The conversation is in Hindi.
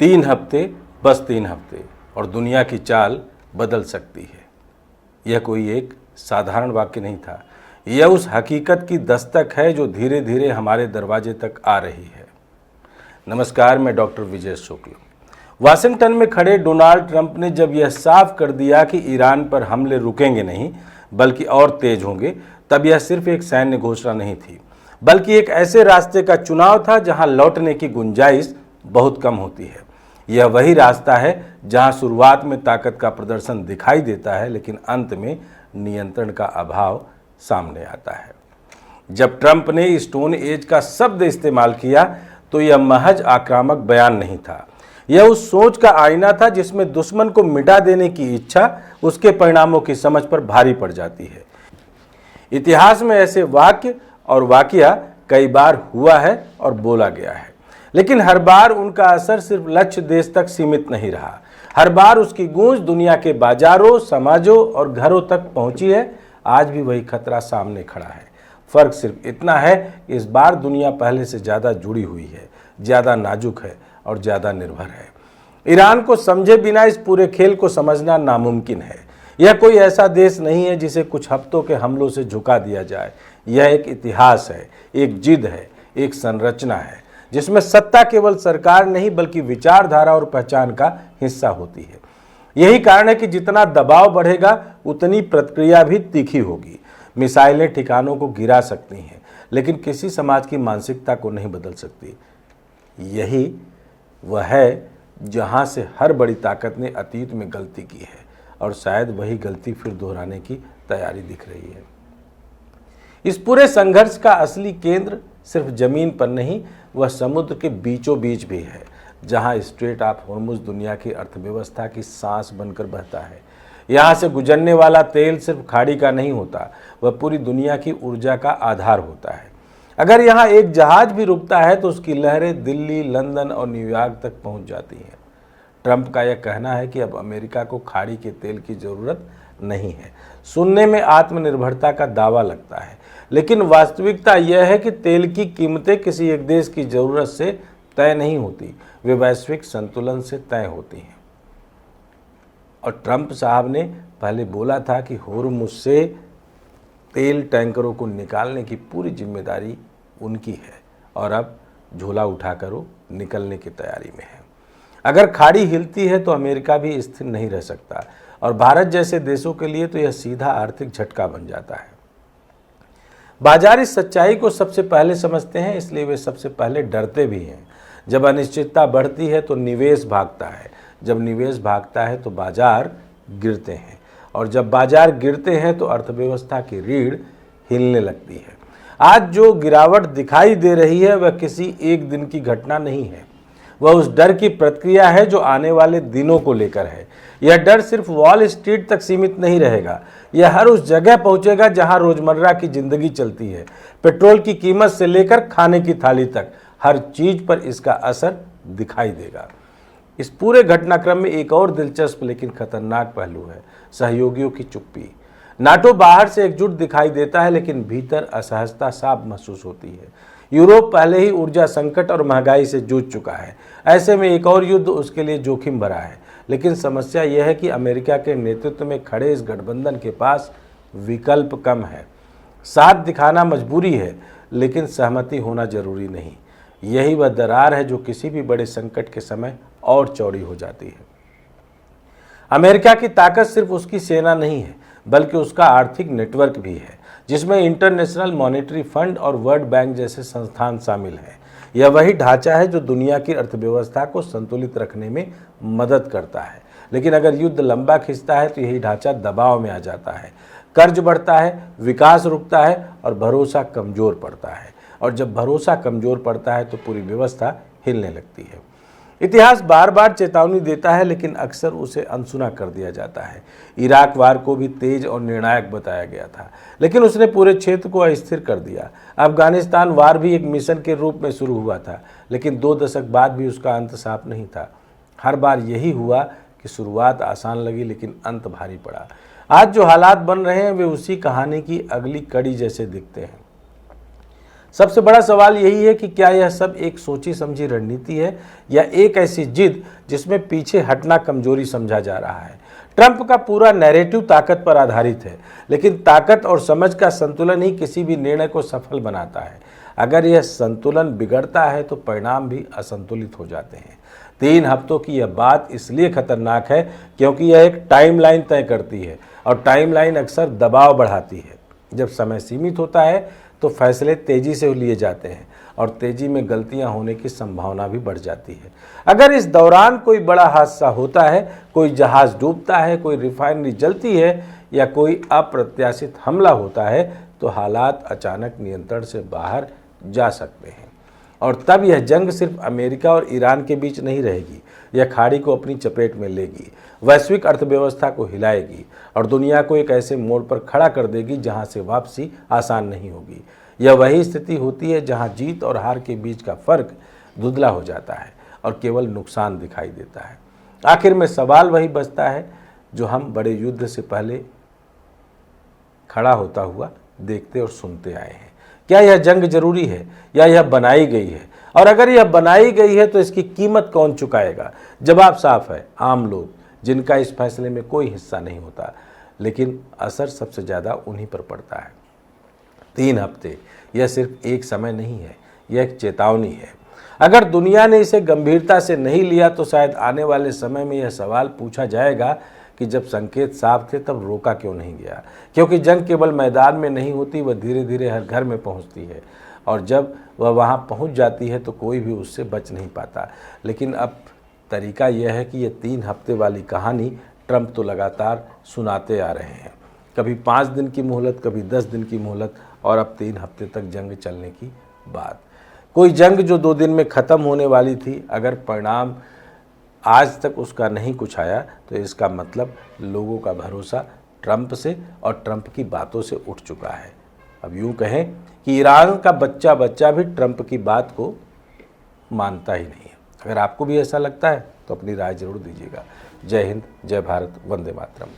3 हफ्ते, बस 3 हफ्ते, और दुनिया की चाल बदल सकती है। यह कोई एक साधारण वाक्य नहीं था, यह उस हकीकत की दस्तक है जो धीरे धीरे हमारे दरवाजे तक आ रही है। नमस्कार, मैं डॉक्टर विजय शुक्ल। वाशिंगटन में खड़े डोनाल्ड ट्रंप ने जब यह साफ कर दिया कि ईरान पर हमले रुकेंगे नहीं बल्कि और तेज होंगे, तब यह सिर्फ एक सैन्य घोषणा नहीं थी, बल्कि एक ऐसे रास्ते का चुनाव था जहां लौटने की गुंजाइश बहुत कम होती है। यह वही रास्ता है जहां शुरुआत में ताकत का प्रदर्शन दिखाई देता है, लेकिन अंत में नियंत्रण का अभाव सामने आता है। जब ट्रंप ने स्टोन एज का शब्द इस्तेमाल किया तो यह महज आक्रामक बयान नहीं था, यह उस सोच का आईना था जिसमें दुश्मन को मिटा देने की इच्छा उसके परिणामों की समझ पर भारी पड़ जाती है। इतिहास में ऐसे वाक्य और वाकया कई बार हुआ है और बोला गया है, लेकिन हर बार उनका असर सिर्फ लक्ष्य देश तक सीमित नहीं रहा। हर बार उसकी गूंज दुनिया के बाजारों, समाजों और घरों तक पहुंची है। आज भी वही खतरा सामने खड़ा है। फर्क सिर्फ इतना है कि इस बार दुनिया पहले से ज़्यादा जुड़ी हुई है, ज़्यादा नाजुक है और ज़्यादा निर्भर है। ईरान को समझे बिना इस पूरे खेल को समझना नामुमकिन है। यह कोई ऐसा देश नहीं है जिसे कुछ हफ्तों के हमलों से झुका दिया जाए। यह एक इतिहास है, एक जिद है, एक संरचना है जिसमें सत्ता केवल सरकार नहीं बल्कि विचारधारा और पहचान का हिस्सा होती है। यही कारण है कि जितना दबाव बढ़ेगा उतनी प्रतिक्रिया भी तीखी होगी। मिसाइलें ठिकानों को गिरा सकती हैं, लेकिन किसी समाज की मानसिकता को नहीं बदल सकती। यही वह है जहां से हर बड़ी ताकत ने अतीत में गलती की है और शायद वही गलती फिर दोहराने की तैयारी दिख रही है। इस पूरे संघर्ष का असली केंद्र सिर्फ जमीन पर नहीं, वह समुद्र के बीचों बीच भी है, जहां स्ट्रेट ऑफ हॉर्मुज़ दुनिया की अर्थव्यवस्था की सांस बनकर बहता है। यहाँ से गुजरने वाला तेल सिर्फ खाड़ी का नहीं होता, वह पूरी दुनिया की ऊर्जा का आधार होता है। अगर यहाँ एक जहाज भी रुकता है तो उसकी लहरें दिल्ली, लंदन और न्यूयॉर्क तक पहुँच जाती हैं। ट्रंप का यह कहना है कि अब अमेरिका को खाड़ी के तेल की ज़रूरत नहीं है, सुनने में आत्मनिर्भरता का दावा लगता है, लेकिन वास्तविकता यह है कि तेल की कीमतें किसी एक देश की ज़रूरत से तय नहीं होती, वे वैश्विक संतुलन से तय होती हैं। और ट्रंप साहब ने पहले बोला था कि होर्मुज़ से तेल टैंकरों को निकालने की पूरी जिम्मेदारी उनकी है, और अब झोला उठाकर वो निकलने की तैयारी में है। अगर खाड़ी हिलती है तो अमेरिका भी स्थिर नहीं रह सकता, और भारत जैसे देशों के लिए तो यह सीधा आर्थिक झटका बन जाता है। बाजार इस सच्चाई को सबसे पहले समझते हैं, इसलिए वे सबसे पहले डरते भी हैं। जब अनिश्चितता बढ़ती है तो निवेश भागता है, जब निवेश भागता है तो बाजार गिरते हैं, और जब बाजार गिरते हैं तो अर्थव्यवस्था की रीढ़ हिलने लगती है। आज जो गिरावट दिखाई दे रही है वह किसी एक दिन की घटना नहीं है, वह उस डर की प्रतिक्रिया है जो आने वाले दिनों को लेकर है। यह डर सिर्फ वॉल स्ट्रीट तक सीमित नहीं रहेगा, यह हर उस जगह पहुंचेगा जहां रोजमर्रा की जिंदगी चलती है। पेट्रोल की कीमत से लेकर खाने की थाली तक हर चीज पर इसका असर दिखाई देगा। इस पूरे घटनाक्रम में एक और दिलचस्प लेकिन खतरनाक पहलू है, सहयोगियों की चुप्पी। नाटो बाहर से एकजुट दिखाई देता है, लेकिन भीतर असहजता साफ महसूस होती है। यूरोप पहले ही ऊर्जा संकट और महंगाई से जूझ चुका है, ऐसे में एक और युद्ध उसके लिए जोखिम भरा है। लेकिन समस्या यह है कि अमेरिका के नेतृत्व में खड़े इस गठबंधन के पास विकल्प कम है। साथ दिखाना मजबूरी है, लेकिन सहमति होना जरूरी नहीं। यही वह दरार है जो किसी भी बड़े संकट के समय और चौड़ी हो जाती है। अमेरिका की ताकत सिर्फ उसकी सेना नहीं है, बल्कि उसका आर्थिक नेटवर्क भी है, जिसमें इंटरनेशनल मॉनेटरी फंड और वर्ल्ड बैंक जैसे संस्थान शामिल हैं। यह वही ढांचा है जो दुनिया की अर्थव्यवस्था को संतुलित रखने में मदद करता है। लेकिन अगर युद्ध लंबा खिंचता है तो यही ढांचा दबाव में आ जाता है, कर्ज बढ़ता है, विकास रुकता है और भरोसा कमजोर पड़ता है। और जब भरोसा कमजोर पड़ता है तो पूरी व्यवस्था हिलने लगती है। इतिहास बार बार चेतावनी देता है, लेकिन अक्सर उसे अनसुना कर दिया जाता है। इराक वार को भी तेज और निर्णायक बताया गया था, लेकिन उसने पूरे क्षेत्र को अस्थिर कर दिया। अफगानिस्तान वार भी एक मिशन के रूप में शुरू हुआ था, लेकिन 2 दशक बाद भी उसका अंत साफ नहीं था। हर बार यही हुआ कि शुरुआत आसान लगी, लेकिन अंत भारी पड़ा। आज जो हालात बन रहे हैं वे उसी कहानी की अगली कड़ी जैसे दिखते हैं। सबसे बड़ा सवाल यही है कि क्या यह सब एक सोची समझी रणनीति है या एक ऐसी जिद जिसमें पीछे हटना कमजोरी समझा जा रहा है। ट्रंप का पूरा नैरेटिव ताकत पर आधारित है, लेकिन ताकत और समझ का संतुलन ही किसी भी निर्णय को सफल बनाता है। अगर यह संतुलन बिगड़ता है तो परिणाम भी असंतुलित हो जाते हैं। 3 हफ्तों की यह बात इसलिए खतरनाक है क्योंकि यह एक टाइमलाइन तय करती है, और टाइमलाइन अक्सर दबाव बढ़ाती है। जब समय सीमित होता है तो फैसले तेजी से लिए जाते हैं, और तेजी में गलतियां होने की संभावना भी बढ़ जाती है। अगर इस दौरान कोई बड़ा हादसा होता है, कोई जहाज डूबता है, कोई रिफाइनरी जलती है या कोई अप्रत्याशित हमला होता है, तो हालात अचानक नियंत्रण से बाहर जा सकते हैं। और तब यह जंग सिर्फ अमेरिका और ईरान के बीच नहीं रहेगी, यह खाड़ी को अपनी चपेट में लेगी, वैश्विक अर्थव्यवस्था को हिलाएगी और दुनिया को एक ऐसे मोड़ पर खड़ा कर देगी जहां से वापसी आसान नहीं होगी। यह वही स्थिति होती है जहां जीत और हार के बीच का फर्क धुंधला हो जाता है और केवल नुकसान दिखाई देता है। आखिर में सवाल वही बचता है जो हम बड़े युद्ध से पहले खड़ा होता हुआ देखते और सुनते आए हैं। क्या यह जंग जरूरी है या यह बनाई गई है? और अगर यह बनाई गई है तो इसकी कीमत कौन चुकाएगा? जवाब साफ है, आम लोग, जिनका इस फैसले में कोई हिस्सा नहीं होता, लेकिन असर सबसे ज़्यादा उन्हीं पर पड़ता है। 3 हफ्ते यह सिर्फ एक समय नहीं है, यह एक चेतावनी है। अगर दुनिया ने इसे गंभीरता से नहीं लिया तो शायद आने वाले समय में यह सवाल पूछा जाएगा कि जब संकेत साफ थे तब रोका क्यों नहीं गया? क्योंकि जंग केवल मैदान में नहीं होती, वह धीरे धीरे हर घर में पहुंचती है, और जब वह वहां पहुंच जाती है तो कोई भी उससे बच नहीं पाता। लेकिन अब तरीका यह है कि यह 3 हफ्ते वाली कहानी ट्रंप तो लगातार सुनाते आ रहे हैं, कभी 5 दिन की मोहलत, कभी 10 दिन की मोहलत, और अब 3 हफ्ते तक जंग चलने की बात। कोई जंग जो 2 दिन में ख़त्म होने वाली थी, अगर परिणाम आज तक उसका नहीं कुछ आया तो इसका मतलब लोगों का भरोसा ट्रंप से और ट्रंप की बातों से उठ चुका है। अब यूँ कहें कि ईरान का बच्चा भी ट्रंप की बात को मानता ही नहीं है। अगर आपको भी ऐसा लगता है तो अपनी राय जरूर दीजिएगा। जय हिंद, जय भारत, वंदे मातरम।